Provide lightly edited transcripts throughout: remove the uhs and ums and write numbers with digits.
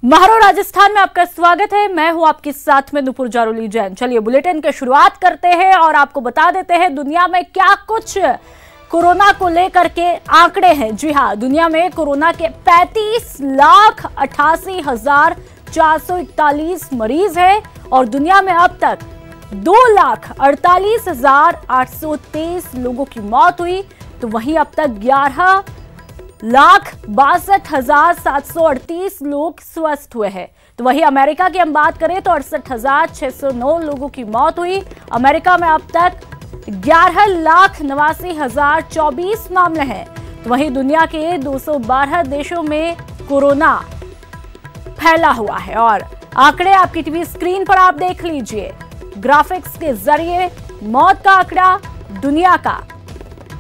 महारो राजस्थान में आपका स्वागत है। मैं हूं आपके साथ में नुपुर जारोली जैन। चलिए बुलेटिन की शुरुआत करते हैं और आपको बता देते हैं दुनिया में क्या कुछ कोरोना को लेकर के आंकड़े हैं। जी हां, दुनिया में कोरोना के 35,88,441 मरीज हैं और दुनिया में अब तक 2,48,823 लोगों की मौत हुई। तो वहीं अब तक 11,62,738 लोग स्वस्थ हुए हैं। तो वहीं अमेरिका की हम बात करें तो 68,609 लोगों की मौत हुई। अमेरिका में अब तक 11,89,024 मामले हैं। तो वहीं दुनिया के 212 देशों में कोरोना फैला हुआ है और आंकड़े आपकी टीवी स्क्रीन पर आप देख लीजिए। ग्राफिक्स के जरिए मौत का आंकड़ा दुनिया का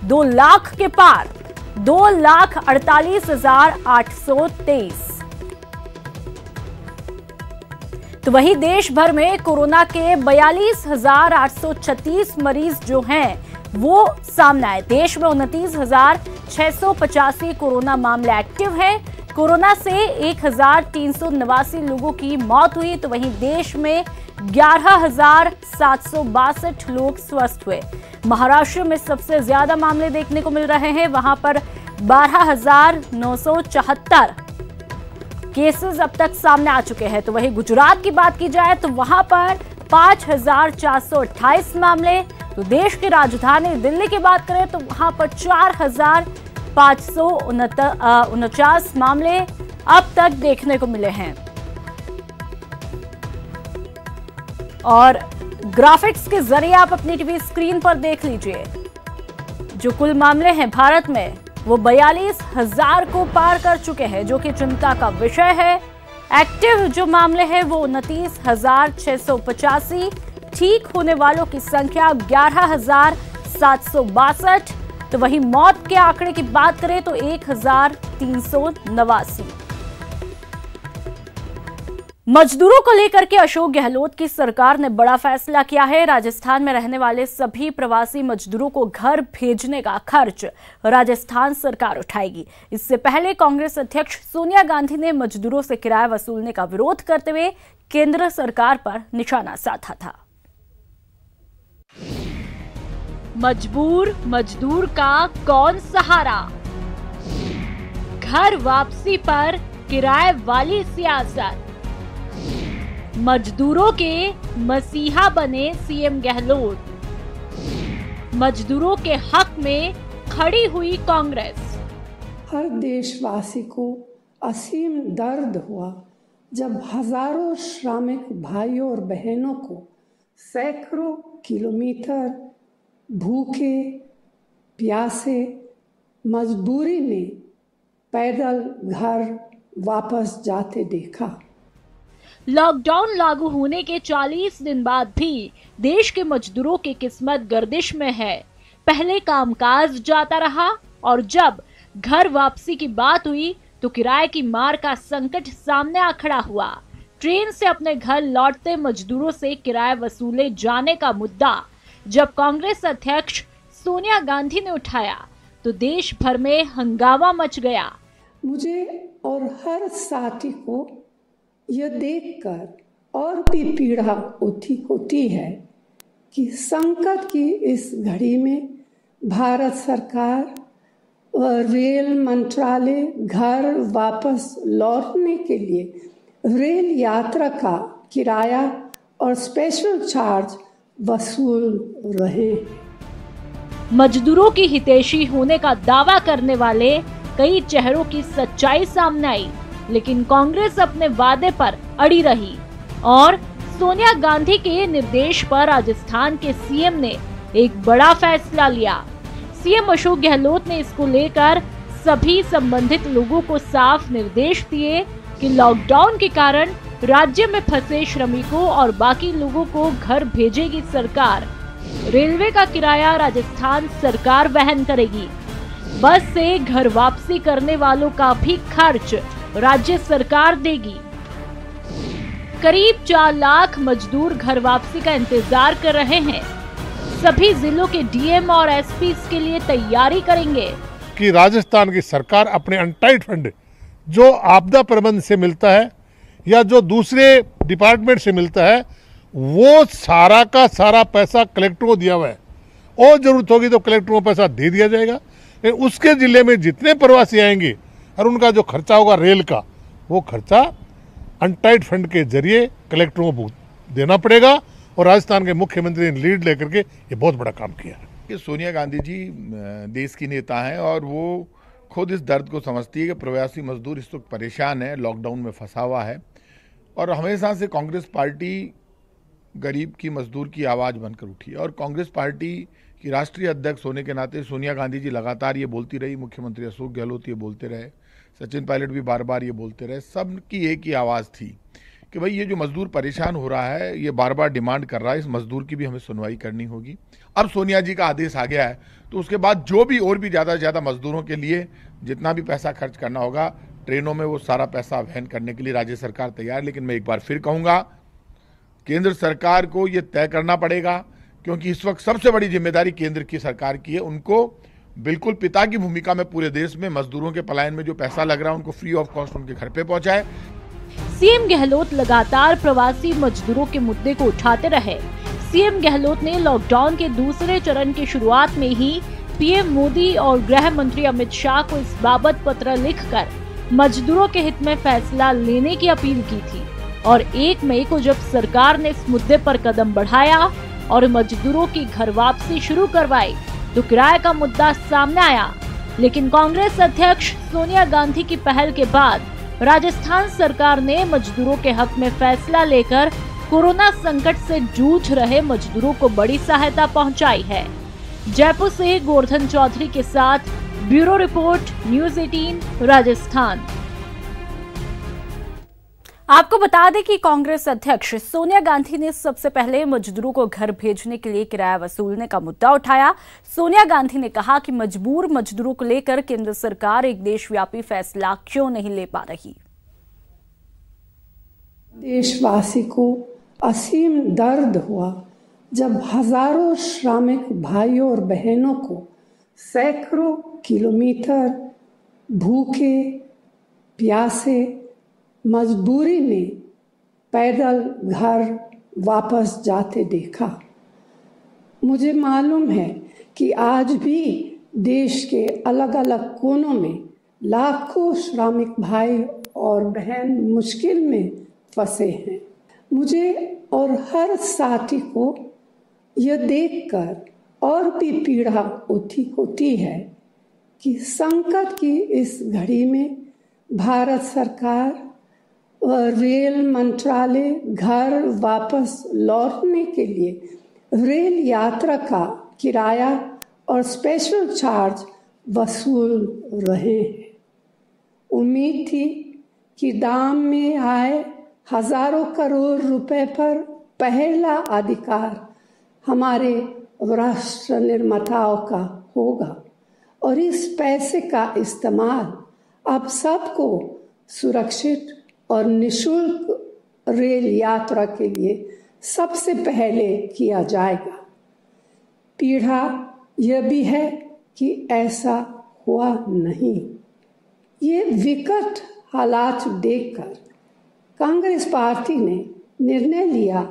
2 लाख के पार, 2,48,823। तो वहीं देश भर में कोरोना के 42,836 मरीज जो हैं वो सामने आए। देश में 29,685 कोरोना मामले एक्टिव हैं। कोरोना से 1,389 लोगों की मौत हुई। तो वहीं देश में 11,762 लोग स्वस्थ हुए। महाराष्ट्र में सबसे ज्यादा मामले देखने को मिल रहे हैं। वहां पर 12,974 केसेस अब तक सामने आ चुके हैं। तो वहीं गुजरात की बात की जाए तो वहां पर 5,428 मामले। तो देश की राजधानी दिल्ली की बात करें तो वहां पर 4,549 मामले अब तक देखने को मिले हैं। और ग्राफिक्स के जरिए आप अपनी टीवी स्क्रीन पर देख लीजिए जो कुल मामले हैं भारत में वो 42,000 को पार कर चुके हैं, जो कि चिंता का विषय है। एक्टिव जो मामले हैं वो 29,685। ठीक होने वालों की संख्या 11,762। तो वहीं मौत के आंकड़े की बात करें तो 1,389। मजदूरों को लेकर के अशोक गहलोत की सरकार ने बड़ा फैसला किया है। राजस्थान में रहने वाले सभी प्रवासी मजदूरों को घर भेजने का खर्च राजस्थान सरकार उठाएगी। इससे पहले कांग्रेस अध्यक्ष सोनिया गांधी ने मजदूरों से किराया वसूलने का विरोध करते हुए केंद्र सरकार पर निशाना साधा था। मजबूर मजदूर का कौन सहारा, घर वापसी पर किराए वाली सियासत, मजदूरों के मसीहा बने सीएम गहलोत, मजदूरों के हक में खड़ी हुई कांग्रेस। हर देशवासी को असीम दर्द हुआ जब हजारों श्रमिक भाइयों और बहनों को सैकड़ों किलोमीटर भूखे प्यासे मजबूरी में पैदल घर वापस जाते देखा। लॉकडाउन लागू होने के 40 दिन बाद भी देश के मजदूरों की किस्मत गर्दिश में है। पहले कामकाज जाता रहा और जब घर वापसी की बात हुई तो किराए की मार का संकट सामने आ खड़ा हुआ। ट्रेन से अपने घर लौटते मजदूरों से किराया वसूले जाने का मुद्दा जब कांग्रेस अध्यक्ष सोनिया गांधी ने उठाया तो देश भर में हंगामा मच गया। मुझे और हर साथी को यह देखकर और भी पीड़ा होती है कि संकट की इस घड़ी में भारत सरकार और रेल मंत्रालय घर वापस लौटने के लिए रेल यात्रा का किराया और स्पेशल चार्ज वसूल रहे। मजदूरों की हितैषी होने का दावा करने वाले कई चेहरों की सच्चाई सामने आई, लेकिन कांग्रेस अपने वादे पर अड़ी रही और सोनिया गांधी के निर्देश पर राजस्थान के सीएम ने एक बड़ा फैसला लिया। सीएम अशोक गहलोत ने इसको लेकर सभी संबंधित लोगों को साफ निर्देश दिए कि लॉकडाउन के कारण राज्य में फंसे श्रमिकों और बाकी लोगों को घर भेजेगी सरकार। रेलवे का किराया राजस्थान सरकार वहन करेगी। बस से घर वापसी करने वालों का भी खर्च राज्य सरकार देगी। करीब 4 लाख मजदूर घर वापसी का इंतजार कर रहे हैं। सभी जिलों के डीएम और एसपी इसके लिए तैयारी करेंगे कि राजस्थान की सरकार अपने अनटाइड फंड जो आपदा प्रबंध से मिलता है या जो दूसरे डिपार्टमेंट से मिलता है वो सारा का सारा पैसा कलेक्टर को दिया हुआ है, और जरूरत होगी तो कलेक्टर को पैसा दे दिया जाएगा। उसके जिले में जितने प्रवासी आएंगे और उनका जो खर्चा होगा रेल का, वो खर्चा अनटाइड फंड के जरिए कलेक्टरों को देना पड़ेगा। और राजस्थान के मुख्यमंत्री ने लीड लेकर के ये बहुत बड़ा काम किया है। कि सोनिया गांधी जी देश की नेता हैं और वो खुद इस दर्द को समझती है कि प्रवासी मजदूर इस वक्त परेशान है, लॉकडाउन में फंसा हुआ है। और हमेशा से कांग्रेस पार्टी गरीब की, मजदूर की आवाज़ बनकर उठी है। और कांग्रेस पार्टी की राष्ट्रीय अध्यक्ष होने के नाते सोनिया गांधी जी लगातार ये बोलती रही, मुख्यमंत्री अशोक गहलोत ये बोलते रहे, सचिन पायलट भी बार बार ये बोलते रहे। सबकी एक ही आवाज़ थी कि भाई ये जो मजदूर परेशान हो रहा है, ये बार बार डिमांड कर रहा है, इस मजदूर की भी हमें सुनवाई करनी होगी। अब सोनिया जी का आदेश आ गया है तो उसके बाद जो भी और भी ज़्यादा से ज़्यादा मजदूरों के लिए जितना भी पैसा खर्च करना होगा ट्रेनों में, वो सारा पैसा वहन करने के लिए राज्य सरकार तैयार है। लेकिन मैं एक बार फिर कहूँगा, केंद्र सरकार को ये तय करना पड़ेगा, क्योंकि इस वक्त सबसे बड़ी जिम्मेदारी केंद्र की सरकार की है। उनको बिल्कुल पिता की भूमिका में पूरे देश में मजदूरों के पलायन में जो पैसा लग रहा है उनको फ्री ऑफ कॉस्ट उनके घर पे पहुंचाए। सीएम गहलोत लगातार प्रवासी मजदूरों के मुद्दे को उठाते रहे। सीएम गहलोत ने लॉकडाउन के दूसरे चरण की शुरुआत में ही पीएम मोदी और गृह मंत्री अमित शाह को इस बाबत पत्र लिखकर मजदूरों के हित में फैसला लेने की अपील की थी। और 1 मई को जब सरकार ने इस मुद्दे पर कदम बढ़ाया और मजदूरों की घर वापसी शुरू करवाई तो किराए का मुद्दा सामने आया। लेकिन कांग्रेस अध्यक्ष सोनिया गांधी की पहल के बाद राजस्थान सरकार ने मजदूरों के हक में फैसला लेकर कोरोना संकट से जूझ रहे मजदूरों को बड़ी सहायता पहुंचाई है। जयपुर से गोवर्धन चौधरी के साथ ब्यूरो रिपोर्ट, न्यूज़ 18 राजस्थान। आपको बता दें कि कांग्रेस अध्यक्ष सोनिया गांधी ने सबसे पहले मजदूरों को घर भेजने के लिए किराया वसूलने का मुद्दा उठाया। सोनिया गांधी ने कहा कि मजबूर मजदूरों को लेकर केंद्र सरकार एक देशव्यापी फैसला क्यों नहीं ले पा रही। देशवासी को असीम दर्द हुआ जब हजारों श्रमिक भाइयों और बहनों को सैकड़ों किलोमीटर भूखे प्यासे मजबूरी में पैदल घर वापस जाते देखा। मुझे मालूम है कि आज भी देश के अलग अलग कोनों में लाखों श्रमिक भाई और बहन मुश्किल में फंसे हैं। मुझे और हर साथी को यह देखकर और भी पीड़ा होती है कि संकट की इस घड़ी में भारत सरकार और रेल मंत्रालय घर वापस लौटने के लिए रेल यात्रा का किराया और स्पेशल चार्ज वसूल रहे हैं। उम्मीद थी कि दाम में आए हजारों करोड़ रुपए पर पहला अधिकार हमारे राष्ट्र निर्माताओं का होगा और इस पैसे का इस्तेमाल अब सबको सुरक्षित और निशुल्क रेल यात्रा के लिए सबसे पहले किया जाएगा। पीड़ा यह भी है कि ऐसा हुआ नहीं। ये विकट हालात देखकर कांग्रेस पार्टी ने निर्णय लिया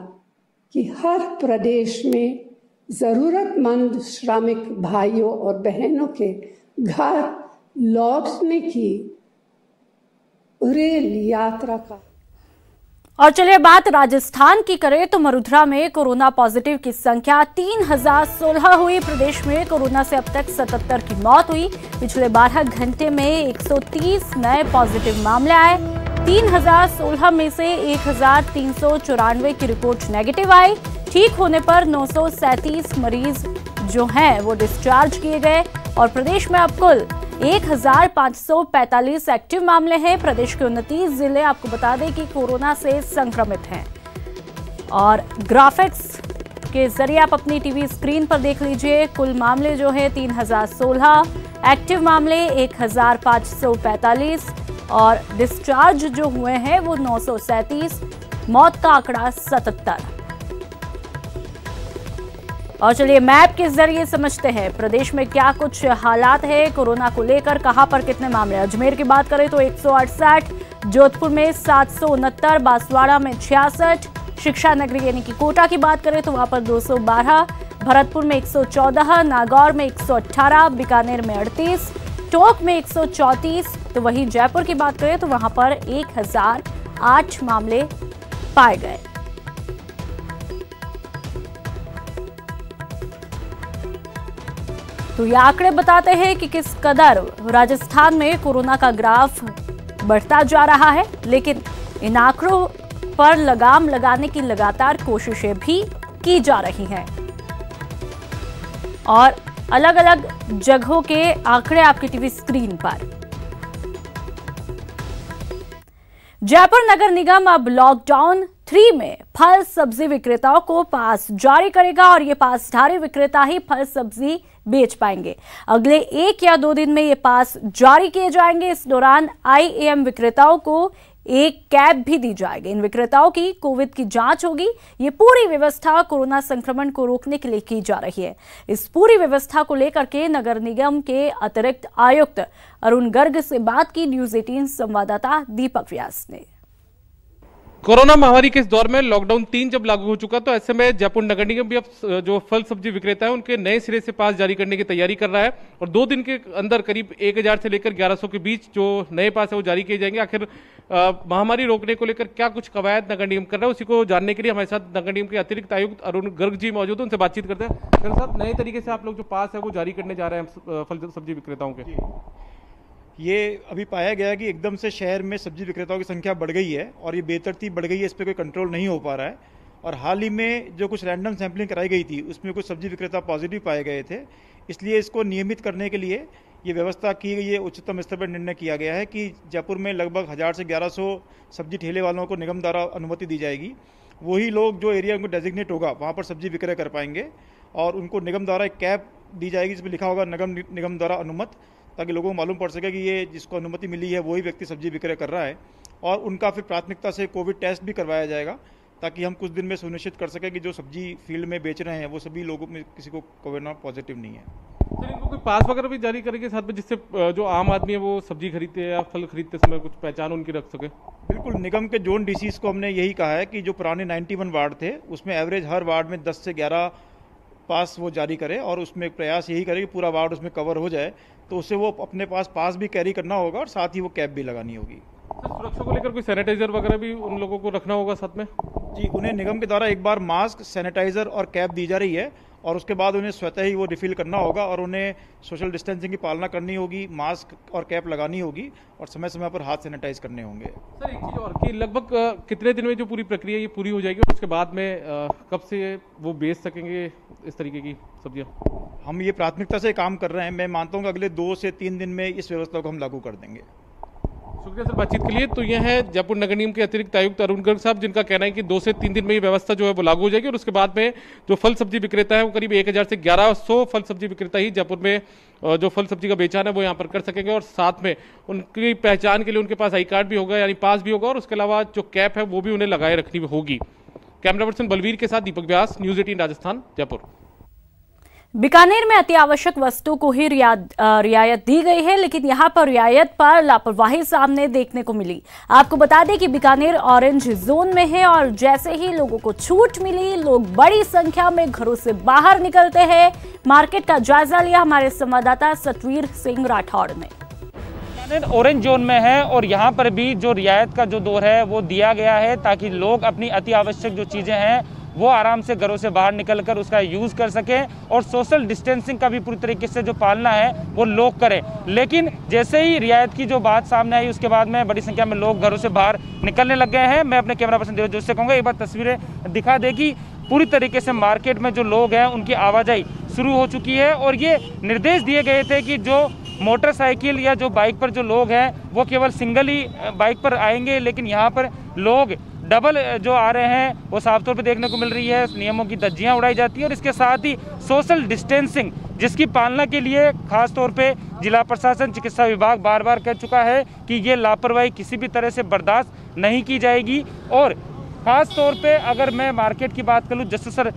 कि हर प्रदेश में जरूरतमंद श्रमिक भाइयों और बहनों के घर लौटने की रेल यात्रा का। और चलिए बात राजस्थान की करें तो मरुधरा में कोरोना पॉजिटिव की संख्या 3016 हुई। प्रदेश में कोरोना से अब तक 77 की मौत हुई। पिछले 12 घंटे में 130 नए पॉजिटिव मामले आए। 3016 में से 1394 की रिपोर्ट नेगेटिव आई। ठीक होने पर 937 मरीज जो हैं वो डिस्चार्ज किए गए और प्रदेश में अब कुल 1545 एक्टिव मामले हैं। प्रदेश के 29 जिले आपको बता दें कि कोरोना से संक्रमित हैं। और ग्राफिक्स के जरिए आप अपनी टीवी स्क्रीन पर देख लीजिए, कुल मामले जो है 3016, एक्टिव मामले 1545 और डिस्चार्ज जो हुए हैं वो 937, मौत का आंकड़ा 77। और चलिए मैप के जरिए समझते हैं प्रदेश में क्या कुछ हालात है कोरोना को लेकर, कहां पर कितने मामले। अजमेर की बात करें तो 168, जोधपुर में 769, बांसवाड़ा में 66, शिक्षा नगरी यानी कि कोटा की बात करें तो वहां पर 212, भरतपुर में 114, नागौर में 118, बीकानेर में 38, टोंक में 134, तो वहीं जयपुर की बात करें तो वहां पर 1008 मामले पाए गए। तो ये आंकड़े बताते हैं कि किस कदर राजस्थान में कोरोना का ग्राफ बढ़ता जा रहा है, लेकिन इन आंकड़ों पर लगाम लगाने की लगातार कोशिशें भी की जा रही हैं और अलग अलग जगहों के आंकड़े आपकी टीवी स्क्रीन पर। जयपुर नगर निगम अब लॉकडाउन 3 में फल सब्जी विक्रेताओं को पास जारी करेगा और ये पासधारी विक्रेता ही फल सब्जी बेच पाएंगे। अगले 1 या 2 दिन में ये पास जारी किए जाएंगे। इस दौरान IAM विक्रेताओं को एक कैब भी दी जाएगी। इन विक्रेताओं की कोविड की जांच होगी। ये पूरी व्यवस्था कोरोना संक्रमण को रोकने के लिए की जा रही है। इस पूरी व्यवस्था को लेकर के नगर निगम के अतिरिक्त आयुक्त अरुण गर्ग से बात की न्यूज़ 18 संवाददाता दीपक व्यास ने। कोरोना महामारी के इस दौर में लॉकडाउन 3 जब लागू हो चुका तो ऐसे में जयपुर नगर निगम भी अब जो फल सब्जी विक्रेता है उनके नए सिरे से पास जारी करने की तैयारी कर रहा है और 2 दिन के अंदर करीब 1000 से लेकर 1100 के बीच जो नए पास है वो जारी किए जाएंगे। आखिर महामारी रोकने को लेकर क्या कुछ कवायद नगर निगम कर रहा है, उसी को जानने के लिए हमारे साथ नगर निगम के अतिरिक्त आयुक्त अरुण गर्ग जी मौजूद है, उनसे बातचीत करते हैं। सर साहब, नए तरीके से आप लोग जो पास है वो जारी करने जा रहे हैं फल सब्जी विक्रेताओं के, ये अभी पाया गया कि एकदम से शहर में सब्जी विक्रेताओं की संख्या बढ़ गई है और ये बेतरतीब बढ़ गई है, इस पर कोई कंट्रोल नहीं हो पा रहा है। और हाल ही में जो कुछ रैंडम सैंपलिंग कराई गई थी उसमें कुछ सब्जी विक्रेता पॉजिटिव पाए गए थे, इसलिए इसको नियमित करने के लिए ये व्यवस्था की गई है। उच्चतम स्तर पर निर्णय किया गया है कि जयपुर में लगभग 1000 से 1100 सब्जी ठेले वालों को निगम द्वारा अनुमति दी जाएगी। वही लोग जो एरिया उनको डेजिग्नेट होगा वहाँ पर सब्जी विक्रय कर पाएंगे और उनको निगम द्वारा एक कैब दी जाएगी जिसमें लिखा होगा निगम द्वारा अनुमत, ताकि लोगों को मालूम पड़ सके कि ये जिसको अनुमति मिली है वही व्यक्ति सब्जी विक्रय कर रहा है। और उनका फिर प्राथमिकता से कोविड टेस्ट भी करवाया जाएगा ताकि हम कुछ दिन में सुनिश्चित कर सकें कि जो सब्जी फील्ड में बेच रहे हैं वो सभी लोगों में किसी को कोरोना पॉजिटिव नहीं है। सर, इनको कोई पास वगैरह भी जारी करेंगे साथ में जिससे जो आम आदमी है वो सब्जी खरीदते हैं या फल खरीदते समय कुछ पहचान उनकी रख सके? बिल्कुल, निगम के जोन DCs को हमने यही कहा है कि जो पुराने 91 वार्ड थे उसमें एवरेज हर वार्ड में 10 से 11 पास वो जारी करे और उसमें प्रयास यही करे कि पूरा वार्ड उसमें कवर हो जाए, तो उससे वो अपने पास भी कैरी करना होगा और साथ ही वो कैब भी लगानी होगी। सर, सुरक्षा को लेकर कोई सैनिटाइजर वगैरह भी उन लोगों को रखना होगा साथ में? जी, उन्हें निगम के द्वारा एक बार मास्क, सैनिटाइजर और कैप दी जा रही है और उसके बाद उन्हें स्वतः ही वो रिफिल करना होगा और उन्हें सोशल डिस्टेंसिंग की पालना करनी होगी, मास्क और कैप लगानी होगी और समय समय पर हाथ सैनिटाइज करने होंगे। सर, एक चीज और कि लगभग कितने दिन में जो पूरी प्रक्रिया ये पूरी हो जाएगी और उसके बाद में कब से वो बेच सकेंगे इस तरीके की सब्जियां? हम ये प्राथमिकता से काम कर रहे हैं। मैं मानता हूँ कि अगले 2 से 3 दिन में इस व्यवस्था को हम लागू कर देंगे। शुक्रिया सर बातचीत के लिए। तो यह है जयपुर नगर निगम के अतिरिक्त आयुक्त अरुण गर्ग साहब, जिनका कहना है कि 2 से 3 दिन में ये व्यवस्था जो है वो लागू हो जाएगी और उसके बाद में जो फल सब्जी विक्रेता है वो करीब 1000 से 1100 फल सब्जी विक्रेता ही जयपुर में जो फल सब्जी का बेचान है वो यहाँ पर कर सकेंगे और साथ में उनकी पहचान के लिए उनके पास आई कार्ड भी होगा यानी पास भी होगा और उसके अलावा जो कैप है वो भी उन्हें लगाए रखनी होगी। कैमरा पर्सन बलवीर के साथ दीपक व्यास, न्यूज़ 18 राजस्थान, जयपुर। बीकानेर में अति आवश्यक वस्तुओं को ही रियायत दी गई है, लेकिन यहां पर रियायत पर लापरवाही सामने देखने को मिली। आपको बता दें कि बीकानेर ऑरेंज जोन में है और जैसे ही लोगों को छूट मिली, लोग बड़ी संख्या में घरों से बाहर निकलते हैं। मार्केट का जायजा लिया हमारे संवाददाता सतवीर सिंह राठौड़ ने। बीकानेर ऑरेंज जोन में है और यहाँ पर भी जो रियायत का जो दौर है वो दिया गया है ताकि लोग अपनी अति आवश्यक जो चीजें हैं वो आराम से घरों से बाहर निकलकर उसका यूज़ कर सकें और सोशल डिस्टेंसिंग का भी पूरी तरीके से जो पालना है वो लोग करें। लेकिन जैसे ही रियायत की जो बात सामने आई उसके बाद में बड़ी संख्या में लोग घरों से बाहर निकलने लग गए हैं। मैं अपने कैमरा पर्सन देवजोत से कहूँगा एक बार तस्वीरें दिखा दे कि पूरी तरीके से मार्केट में जो लोग हैं उनकी आवाजाही शुरू हो चुकी है और ये निर्देश दिए गए थे कि जो मोटरसाइकिल या जो बाइक पर जो लोग हैं वो केवल सिंगल ही बाइक पर आएंगे, लेकिन यहाँ पर लोग डबल जो आ रहे हैं वो साफ तौर पे देखने को मिल रही है। नियमों की धज्जियां उड़ाई जाती है और इसके साथ ही सोशल डिस्टेंसिंग जिसकी पालना के लिए खास तौर पे जिला प्रशासन, चिकित्सा विभाग बार बार कह चुका है कि ये लापरवाही किसी भी तरह से बर्दाश्त नहीं की जाएगी। और खास तौर पे अगर मैं मार्केट की बात करूँ, जैसे सर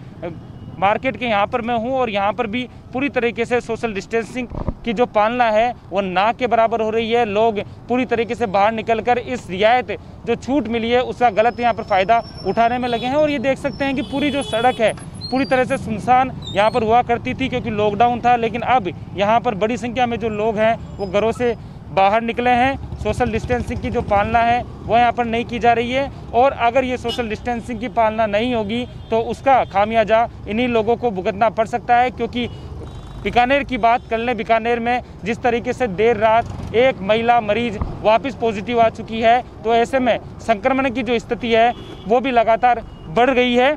मार्केट के यहाँ पर मैं हूँ और यहाँ पर भी पूरी तरीके से सोशल डिस्टेंसिंग की जो पालना है वो ना के बराबर हो रही है। लोग पूरी तरीके से बाहर निकलकर इस रियायत जो छूट मिली है उसका गलत यहाँ पर फ़ायदा उठाने में लगे हैं। और ये देख सकते हैं कि पूरी जो सड़क है पूरी तरह से सुनसान यहाँ पर हुआ करती थी क्योंकि लॉकडाउन था, लेकिन अब यहाँ पर बड़ी संख्या में जो लोग हैं वो घरों से बाहर निकले हैं। सोशल डिस्टेंसिंग की जो पालना है वो यहाँ पर नहीं की जा रही है और अगर ये सोशल डिस्टेंसिंग की पालना नहीं होगी तो उसका खामियाजा इन्हीं लोगों को भुगतना पड़ सकता है। क्योंकि बीकानेर की बात कर लें, बीकानेर में जिस तरीके से देर रात एक महिला मरीज वापस पॉजिटिव आ चुकी है, तो ऐसे में संक्रमण की जो स्थिति है वो भी लगातार बढ़ गई है।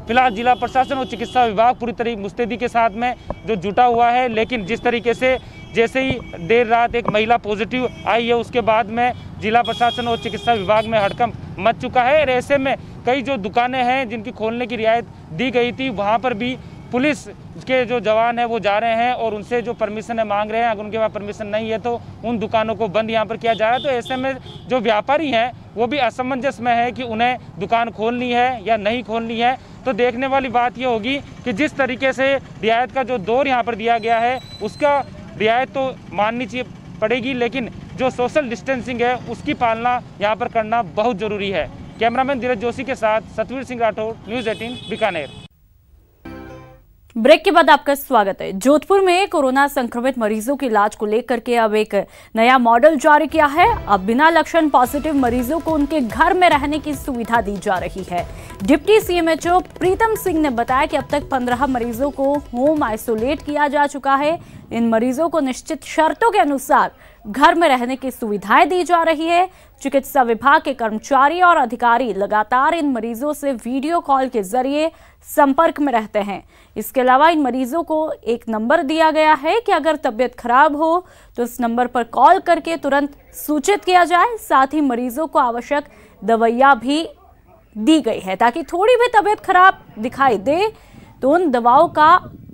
फिलहाल जिला प्रशासन और चिकित्सा विभाग पूरी तरह मुस्तैदी के साथ में जो जुटा हुआ है, लेकिन जिस तरीके से जैसे ही देर रात एक महिला पॉजिटिव आई है उसके बाद में जिला प्रशासन और चिकित्सा विभाग में हड़कंप मच चुका है। और ऐसे में कई जो दुकानें हैं जिनकी खोलने की रियायत दी गई थी वहाँ पर भी पुलिस के जो जवान हैं वो जा रहे हैं और उनसे जो परमिशन है मांग रहे हैं। अगर उनके पास परमिशन नहीं है तो उन दुकानों को बंद यहाँ पर किया जा रहा है। तो ऐसे में जो व्यापारी हैं वो भी असमंजस में है कि उन्हें दुकान खोलनी है या नहीं खोलनी है। तो देखने वाली बात ये होगी कि जिस तरीके से रियायत का जो दौर यहाँ पर दिया गया है उसका रियायत तो माननी चाहिए पड़ेगी, लेकिन जो सोशल डिस्टेंसिंग है उसकी पालना यहाँ पर करना बहुत ज़रूरी है। कैमरामैन धीरज जोशी के साथ सतवीर सिंह राठौर, न्यूज़ 18 बीकानेर। ब्रेक के बाद आपका स्वागत है। जोधपुर में कोरोना संक्रमित मरीजों के इलाज को लेकर के अब एक नया मॉडल जारी किया है। अब बिना लक्षण पॉजिटिव मरीजों को उनके घर में रहने की सुविधा दी जा रही है। डिप्टी सीएमएचओ प्रीतम सिंह ने बताया कि अब तक 15 मरीजों को होम आइसोलेट किया जा चुका है। इन मरीजों को निश्चित शर्तों के अनुसार घर में रहने की सुविधाएं दी जा रही है। चिकित्सा विभाग के कर्मचारी और अधिकारी लगातार इन मरीजों से वीडियो कॉल के जरिए संपर्क में रहते हैं। इसके अलावा इन मरीजों को एक नंबर दिया गया है कि अगर तबीयत खराब हो तो इस नंबर पर कॉल करके तुरंत सूचित किया जाए। साथ ही मरीजों को आवश्यक दवाइयां भी दी गई है ताकि थोड़ी भी तबीयत खराब दिखाई दे तो उन दवाओं का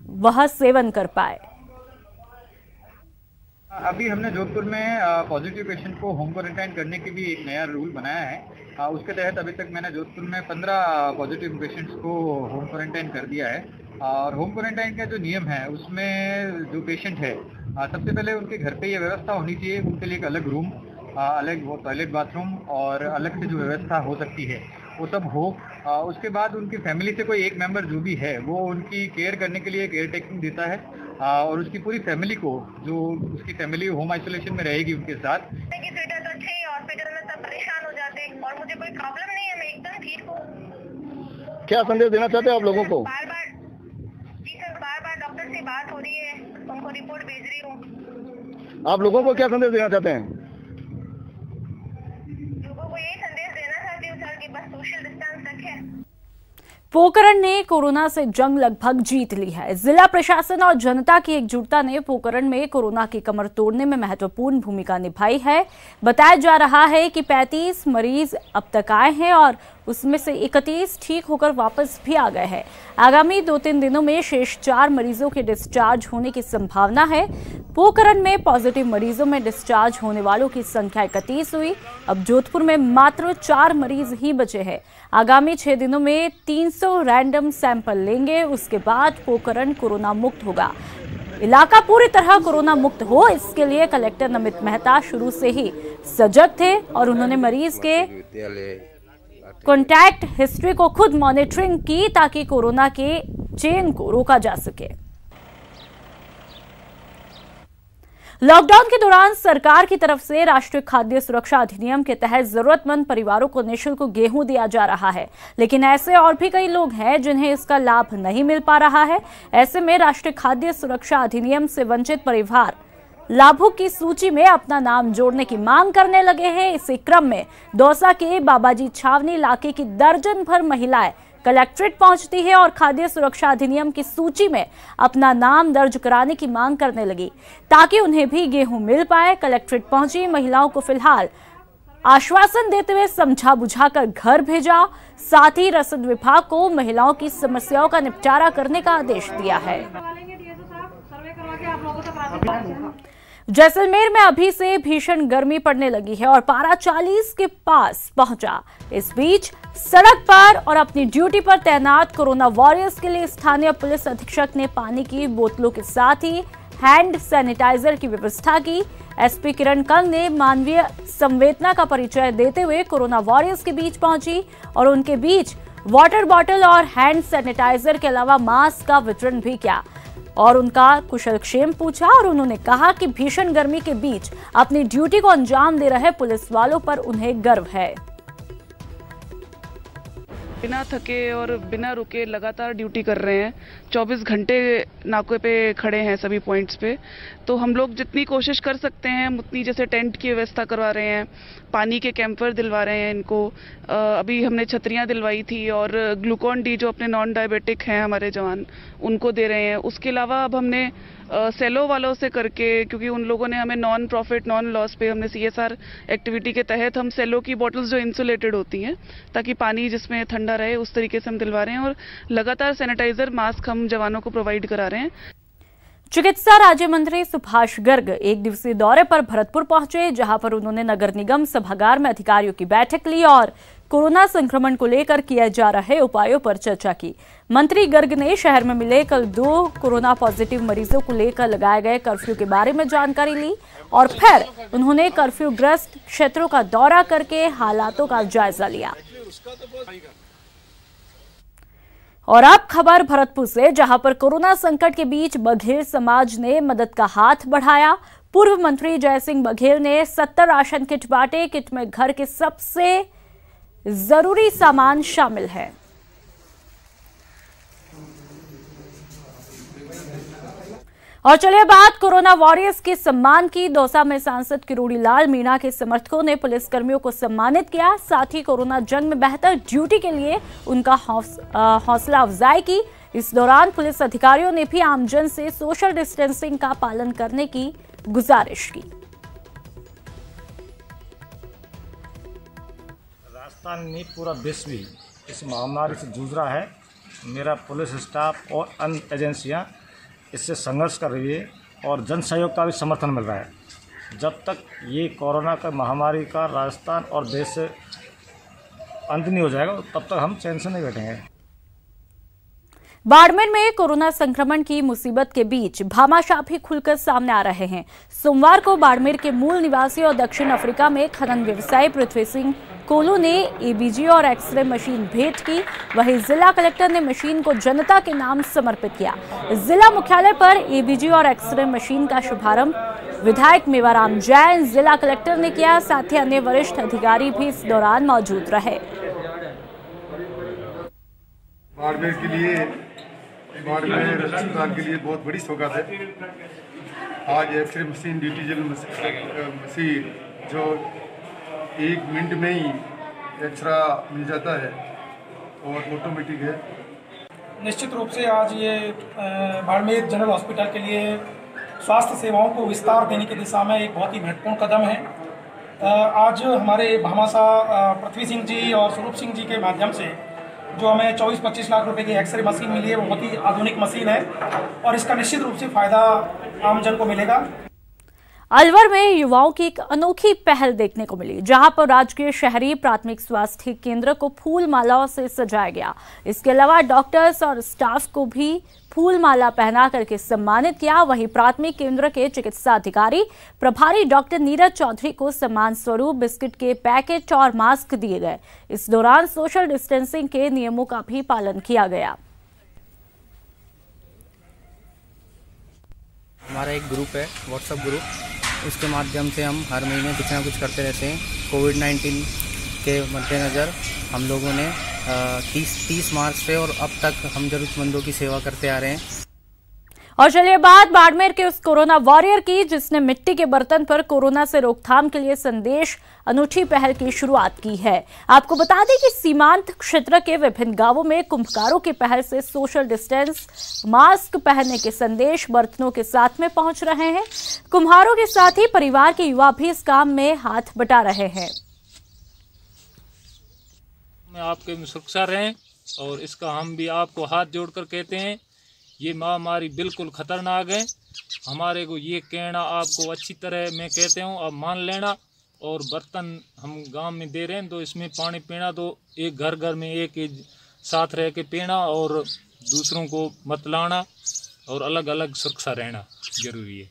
वह सेवन कर पाए। अभी हमने जोधपुर में पॉजिटिव पेशेंट को होम क्वारंटाइन करने के लिए एक नया रूल बनाया है। उसके तहत अभी तक मैंने जोधपुर में 15 पॉजिटिव पेशेंट्स को होम क्वारंटाइन कर दिया है। और होम क्वारंटाइन का जो नियम है उसमें जो पेशेंट है सबसे पहले उनके घर पे ये व्यवस्था होनी चाहिए, उनके लिए एक अलग रूम, अलग वो टॉयलेट बाथरूम और अलग से जो व्यवस्था हो सकती है वो सब हो। उसके बाद उनकी फैमिली से कोई एक मेंबर जो भी है वो उनकी केयर करने के लिए केयर टेकिंग देता है और उसकी पूरी फैमिली को, जो उसकी फैमिली होम आइसोलेशन में रहेगी उनके साथ। हॉस्पिटल में सब परेशान हो जाते हैं और मुझे कोई प्रॉब्लम नहीं है, मैं एकदम ठीक हूँ। क्या संदेश देना चाहते हैं आप लोगों को? जी सर, बार डॉक्टर से बात हो रही है, उनको रिपोर्ट भेज रही हूँ। आप लोगों को क्या संदेश देना चाहते हैं? लोगों को यही संदेश देना चाहती हूँ सर कि बस सोशल डिस्टेंस रखें। पोखरण ने कोरोना से जंग लगभग जीत ली है। जिला प्रशासन और जनता की एकजुटता ने पोखरण में कोरोना की कमर तोड़ने में महत्वपूर्ण भूमिका निभाई है। बताया जा रहा है कि 35 मरीज अब तक आए हैं और उसमें से 31 ठीक होकर वापस भी आ गए हैं। आगामी 2-3 दिनों में शेष 4 मरीजों के डिस्चार्ज होने की संभावना है। पोखरण में पॉजिटिव मरीजों में डिस्चार्ज होने वालों की संख्या 31 हुई। अब जोधपुर में मात्र 4 मरीज ही बचे हैं। आगामी 6 दिनों में 300 रैंडम सैंपल लेंगे। उसके बाद पोखरण कोरोना मुक्त होगा। इलाका पूरी तरह कोरोना मुक्त हो, इसके लिए कलेक्टर नमित मेहता शुरू से ही सजग थे और उन्होंने मरीज के कॉन्टैक्ट हिस्ट्री को खुद मॉनिटरिंग की ताकि कोरोना के चेन को रोका जा सके। लॉकडाउन के दौरान सरकार की तरफ से राष्ट्रीय खाद्य सुरक्षा अधिनियम के तहत जरूरतमंद परिवारों को निःशुल्क गेहूं दिया जा रहा है, लेकिन ऐसे और भी कई लोग हैं जिन्हें इसका लाभ नहीं मिल पा रहा है। ऐसे में राष्ट्रीय खाद्य सुरक्षा अधिनियम से वंचित परिवार लाभुक की सूची में अपना नाम जोड़ने की मांग करने लगे हैं। इसी क्रम में दौसा के बाबाजी छावनी इलाके की दर्जन भर महिलाएं कलेक्ट्रेट पहुंचती है और खाद्य सुरक्षा अधिनियम की सूची में अपना नाम दर्ज कराने की मांग करने लगी ताकि उन्हें भी गेहूं मिल पाए। कलेक्ट्रेट पहुंची महिलाओं को फिलहाल आश्वासन देते हुए समझा बुझाकर घर भेजा। साथ ही रसद विभाग को महिलाओं की समस्याओं का निपटारा करने का आदेश दिया है। जैसलमेर में अभी से भीषण गर्मी पड़ने लगी है और पारा 40 के पास पहुंचा। इस बीच सड़क पर और अपनी ड्यूटी पर तैनात कोरोना वॉरियर्स के लिए स्थानीय पुलिस अधीक्षक ने पानी की बोतलों के साथ ही हैंड सैनिटाइजर की व्यवस्था की। एसपी किरण कंग ने मानवीय संवेदना का परिचय देते हुए कोरोना वॉरियर्स के बीच पहुंची और उनके बीच वाटर बॉटल और हैंड सैनिटाइजर के अलावा मास्क का वितरण भी किया और उनका कुशलक्षेम पूछा। और उन्होंने कहा कि भीषण गर्मी के बीच अपनी ड्यूटी को अंजाम दे रहे पुलिस वालों पर उन्हें गर्व है। बिना थके और बिना रुके लगातार ड्यूटी कर रहे हैं। 24 घंटे नाके पे खड़े हैं सभी पॉइंट्स पे। तो हम लोग जितनी कोशिश कर सकते हैं उतनी, जैसे टेंट की व्यवस्था करवा रहे हैं, पानी के कैंपर दिलवा रहे हैं इनको। अभी हमने छतरियां दिलवाई थी और ग्लूकॉन डी जो अपने नॉन डायबिटिक हैं हमारे जवान, उनको दे रहे हैं। उसके अलावा अब हमने सेलो वालों से करके, क्योंकि उन लोगों ने हमें नॉन प्रॉफिट नॉन लॉस पे, हमने CSR एक्टिविटी के तहत हम सेलो की बॉटल्स जो इंसुलेटेड होती हैं ताकि पानी जिसमें ठंडा रहे, उस तरीके से हम दिलवा रहे हैं। और लगातार सैनिटाइजर मास्क हम जवानों को प्रोवाइड करा रहे हैं। चिकित्सा राज्य मंत्री सुभाष गर्ग एक दिवसीय दौरे पर भरतपुर पहुंचे, जहां पर उन्होंने नगर निगम सभागार में अधिकारियों की बैठक ली और कोरोना संक्रमण को लेकर किए जा रहे उपायों पर चर्चा की। मंत्री गर्ग ने शहर में मिले कल 2 कोरोना पॉजिटिव मरीजों को लेकर लगाए गए कर्फ्यू के बारे में जानकारी ली और फिर उन्होंने कर्फ्यू ग्रस्त क्षेत्रों का दौरा करके हालातों का जायजा लिया। और अब खबर भरतपुर से, जहां पर कोरोना संकट के बीच बघेल समाज ने मदद का हाथ बढ़ाया। पूर्व मंत्री जयसिंह बघेल ने 70 राशन किट बांटे। किट में घर के सबसे जरूरी सामान शामिल है। और चलिए बात कोरोना वॉरियर्स के सम्मान की। दौसा में सांसद किरोड़ी लाल मीणा के समर्थकों ने पुलिसकर्मियों को सम्मानित किया। साथ ही कोरोना जंग में बेहतर ड्यूटी के लिए उनका हौसला अफजाई की। इस दौरान पुलिस अधिकारियों ने भी आमजन से सोशल डिस्टेंसिंग का पालन करने की गुजारिश की। राजस्थान नहीं, पूरा विश्व भी इस महामारी से जूझ रहा है। मेरा पुलिस स्टाफ और अन्य एजेंसियां इससे संघर्ष कर रही है और जन सहयोग का भी समर्थन मिल रहा है। जब तक ये कोरोना का महामारी का राजस्थान और देश से अंत नहीं हो जाएगा तब तक हम चैन से नहीं बैठेंगे। बाड़मेर में कोरोना संक्रमण की मुसीबत के बीच भामाशाह भी खुलकर सामने आ रहे हैं। सोमवार को बाड़मेर के मूल निवासी और दक्षिण अफ्रीका में खनन व्यवसायी पृथ्वी सिंह कोलू ने ABG और एक्सरे मशीन भेंट की। वहीं जिला कलेक्टर ने मशीन को जनता के नाम समर्पित किया। जिला मुख्यालय पर ABG और एक्सरे मशीन का शुभारंभ विधायक मेवाराम जैन, जिला कलेक्टर ने किया। साथ ही अन्य वरिष्ठ अधिकारी भी इस दौरान मौजूद रहे। बाड़मेर के लिए, बाड़मेर अस्पताल के लिए बहुत बड़ी सौगात है। आज एक्सरे मशीन, डिजिटल मशीन जो 1 मिनट में ही एक्सरा मिल जाता है और ऑटोमेटिक है। निश्चित रूप से आज ये बाड़मेर जनरल हॉस्पिटल के लिए स्वास्थ्य सेवाओं को विस्तार देने की दिशा में एक बहुत ही महत्वपूर्ण कदम है। आज हमारे भामाशाह पृथ्वी सिंह जी और स्वरूप सिंह जी के माध्यम से जो हमें 24-25 लाख रुपए की एक्सरे मशीन मिली है, वो बहुत ही आधुनिक मशीन है और इसका निश्चित रूप से फायदा आमजन को मिलेगा। अलवर में युवाओं की एक अनोखी पहल देखने को मिली, जहां पर राजकीय शहरी प्राथमिक स्वास्थ्य केंद्र को फूल मालाओं से सजाया गया। इसके अलावा डॉक्टर्स और स्टाफ को भी फूल माला पहना करके सम्मानित किया। वहीं प्राथमिक केंद्र के चिकित्सा अधिकारी प्रभारी डॉक्टर नीरज चौधरी को सम्मान स्वरूप बिस्किट के पैकेट और मास्क दिए गए। इस दौरान सोशल डिस्टेंसिंग के नियमों का भी पालन किया गया। हमारा एक ग्रुप है, व्हाट्सएप ग्रुप, उसके माध्यम से हम हर महीने कुछ ना कुछ करते रहते हैं। कोविड-19 के मद्देनज़र हम लोगों ने 30 मार्च से और अब तक हम जरूरतमंदों की सेवा करते आ रहे हैं। और चलिए बात बाड़मेर के उस कोरोना वॉरियर की जिसने मिट्टी के बर्तन पर कोरोना से रोकथाम के लिए संदेश अनूठी पहल की शुरुआत की है। आपको बता दें कि सीमांत क्षेत्र के विभिन्न गांवों में कुंभकारों की पहल से सोशल डिस्टेंस, मास्क पहनने के संदेश बर्तनों के साथ में पहुंच रहे हैं। कुम्हारों के साथ ही परिवार के युवा भी इस काम में हाथ बटा रहे हैं। आपके सुरक्षा रहें और इसका हम भी आपको हाथ जोड़कर कहते हैं। ये महामारी बिल्कुल ख़तरनाक है। हमारे को ये कहना आपको अच्छी तरह मैं कहते हूँ, आप मान लेना। और बर्तन हम गांव में दे रहे हैं तो इसमें पानी पीना तो एक घर घर में एक साथ रह के पीना और दूसरों को मत लाना और अलग अलग सुरक्षा रहना जरूरी है।